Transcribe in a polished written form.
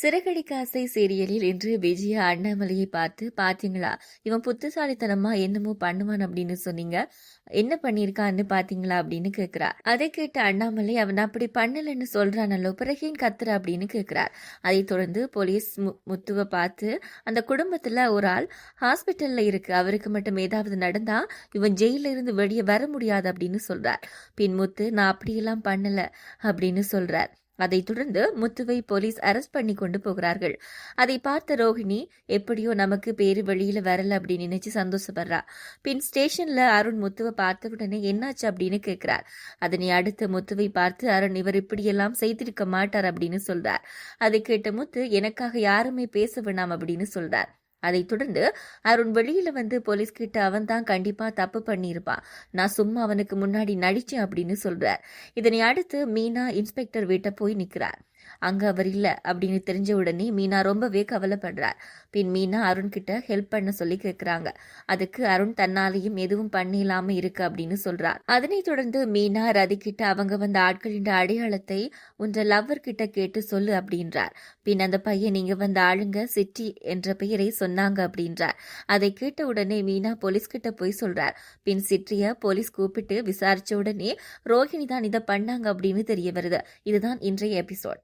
சிறகடிக்க ஆசை சீரியலில் இன்று விஜயா அண்ணாமலையை பார்த்து பாத்தீங்களா, இவன் புத்திசாலித்தனமா என்னமோ பண்ணுவான் அப்படின்னு சொன்னீங்க, என்ன பண்ணிருக்கான்னு பாத்தீங்களா அப்படின்னு கேக்குறார். அதை கேட்ட அண்ணாமலை, அவன் அப்படி பண்ணலன்னு சொல்றானல்லோ, பிறகு ஏன் கத்துற அப்படின்னு கேக்குறார். அதை தொடர்ந்து போலீஸ் முத்துவை பார்த்து, அந்த குடும்பத்துல ஒரு ஆள் ஹாஸ்பிட்டல்ல இருக்கு, அவருக்கு மட்டும் ஏதாவது நடந்தா இவன் ஜெயில இருந்து வெளியே வர முடியாது அப்படின்னு சொல்றார். பின் முத்து, நான் அப்படியெல்லாம் பண்ணல அப்படின்னு சொல்றார். அதைத் தொடர்ந்து முத்துவை போலீஸ் அரெஸ்ட் பண்ணி கொண்டு போகிறார்கள். அதை பார்த்த ரோஹிணி, எப்படியோ நமக்கு பேரு வெளியில வரல அப்படின்னு நினைச்சு சந்தோஷப்படுறா. பின் ஸ்டேஷன்ல அருண் முத்துவை பார்த்த உடனே என்னாச்சு அப்படின்னு கேட்கிறார். அதனை அடுத்த முத்துவை பார்த்து, அருண் இவர் இப்படியெல்லாம் செய்திருக்க மாட்டார் அப்படின்னு சொல்றார். அதை கேட்ட முத்து, எனக்காக யாருமே பேச வேணாம் அப்படின்னு சொல்றார். அதைத் தொடர்ந்து அருண் வெளியில வந்து போலீஸ் கிட்ட, அவன் தான் கண்டிப்பா தப்பு பண்ணியிருப்பான், நான் சும்மா அவனுக்கு முன்னாடி நடிச்சேன் அப்படின்னு சொல்றார். இதனை அடுத்து மீனா இன்ஸ்பெக்டர் வீட்டை போய் நிற்கிறார். அங்க அவர் இல்ல அப்படின்னு தெரிஞ்ச உடனே மீனா ரொம்பவே கவலைப்படுறார். பின் மீனா அருண் கிட்ட ஹெல்ப் பண்ண சொல்லி கேட்கிறாங்க. அதுக்கு அருண் தன்னாலையும் எதுவும் பண்ணிடலாம இருக்கு அப்படின்னு சொல்றார். அதனைத் தொடர்ந்து மீனா ரதி கிட்ட அவங்க வந்த ஆட்களின் அடையாளத்தை உன்ற லவ்வர் கிட்ட கேட்டு சொல்லு அப்படின்றார். பின் அந்த பையன் நீங்க வந்த ஆளுங்க சிட்டி என்ற பெயரை சொன்னாங்க அப்படின்றார். அதை கேட்ட உடனே மீனா போலீஸ் கிட்ட போய் சொல்றார். பின் சிட்டிய போலீஸ் கூப்பிட்டு விசாரிச்ச உடனே ரோஹிணி தான் இதை பண்ணாங்க அப்படின்னு தெரிய வருது. இதுதான் இன்றைய எபிசோட்.